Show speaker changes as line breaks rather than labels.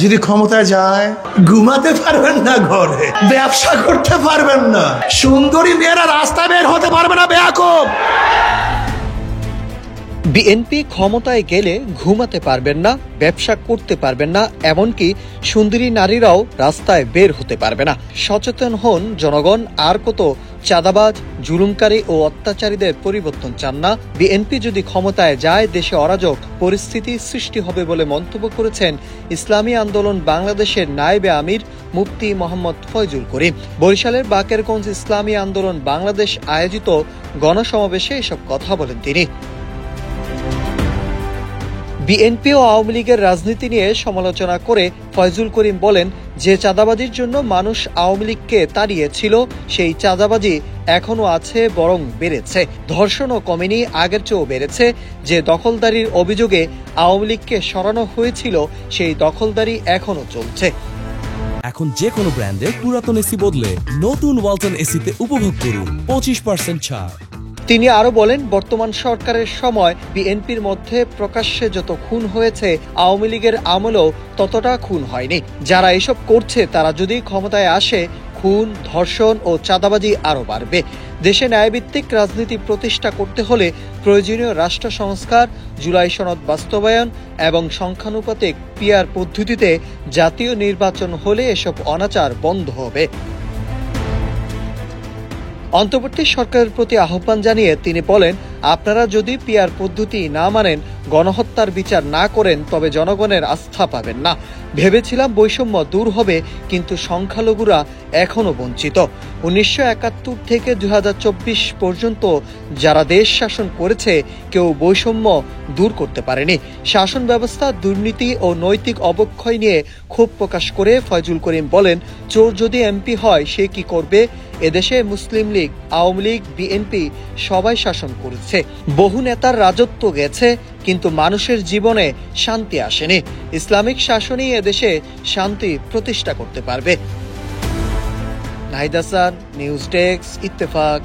যদি ক্ষমতায় যায় ঘুমাতে পারবেন না, ঘরে ব্যবসা করতে পারবেন না, সুন্দরী মেয়েরা রাস্তায় বের হতে পারবে না। বেয়াকুব।
বিএনপি ক্ষমতায় গেলে ঘুমাতে পারবেন না, ব্যবসা করতে পারবেন না, এমনকি সুন্দরী নারীরাও রাস্তায় বের হতে পারবে না। সচেতন হন জনগণ। আর কত চাঁদাবাজ, জুলুমকারী ও অত্যাচারীদের পরিবর্তন চান না। বিএনপি যদি ক্ষমতায় যায় দেশে অরাজক পরিস্থিতি সৃষ্টি হবে বলে মন্তব্য করেছেন ইসলামী আন্দোলন বাংলাদেশের নায়েবে আমির মুফতি মোহাম্মদ ফয়জুল করিম। বরিশালের বাকেরগঞ্জ ইসলামী আন্দোলন বাংলাদেশ আয়োজিত গণসমাবেশে এসব কথা বলেন তিনি। বিএনপি ও আওয়ামী লীগের রাজনীতি নিয়ে সমালোচনা করে ফয়জুল করিম বলেন, যে চাঁদাবাজির জন্য মানুষ আওয়ামী লীগকে তাড়িয়েছিল সেই চাঁদাবাজি এখনো আছে, বরং বেড়েছে। ধর্ষণও কমেনি, আগের চেয়েও বেড়েছে। যে দখলদারির অভিযোগে আওয়ামী লীগকে সরানো হয়েছিল সেই দখলদারি এখনো চলছে।
এখন যে কোনো ব্র্যান্ডের পুরাতন এসি বদলে নতুন ওয়ালটন এসিতে উপভোগ করুন 25% ছাড়।
তিনি আরো বলেন, বর্তমান সরকারের সময় বিএনপির মধ্যে প্রকাশ্যে যত খুন হয়েছে আওয়ামী লীগের আমলেও ততটা খুন হয়নি। যারা এসব করছে তারা যদি ক্ষমতায় আসে খুন, ধর্ষণ ও চাঁদাবাজি আরো বাড়বে। দেশে ন্যায়ভিত্তিক রাজনীতি প্রতিষ্ঠা করতে হলে প্রয়োজনীয় রাষ্ট্র সংস্কার, জুলাই সনদ বাস্তবায়ন এবং সংখ্যানুপাতিক পিআর পদ্ধতিতে জাতীয় নির্বাচন হলে এসব অনাচার বন্ধ হবে। অন্তর্বর্তী সরকারের প্রতি আহ্বান জানিয়ে তিনি বলেন, আপনারা যদি পিআর পদ্ধতি না মানেন, গণহত্যার বিচার না করেন, তবে জনগণের আস্থা পাবেন না। ভেবেছিলাম বৈষম্য দূর হবে, কিন্তু সংখ্যালঘুরা এখনো বঞ্চিত। 1971 থেকে 2024 পর্যন্ত যারা দেশ শাসন করেছে কেউ বৈষম্য দূর করতে পারেনি। শাসন ব্যবস্থা, দুর্নীতি ও নৈতিক অবক্ষয় নিয়ে ক্ষোভ প্রকাশ করে ফয়জুল করিম বলেন, চোর যদি এমপি হয় সে কি করবে? এদেশে মুসলিম লীগ, আওয়ামী লীগ, বিএনপি সবাই শাসন করেছে। বহু নেতার রাজত্ব গেছে, কিন্তু মানুষের জীবনে শান্তি আসেনি। ইসলামিক শাসনই এদেশে শান্তি প্রতিষ্ঠা করতে পারবে। Nahid Hasan, news desk, Ittefaq.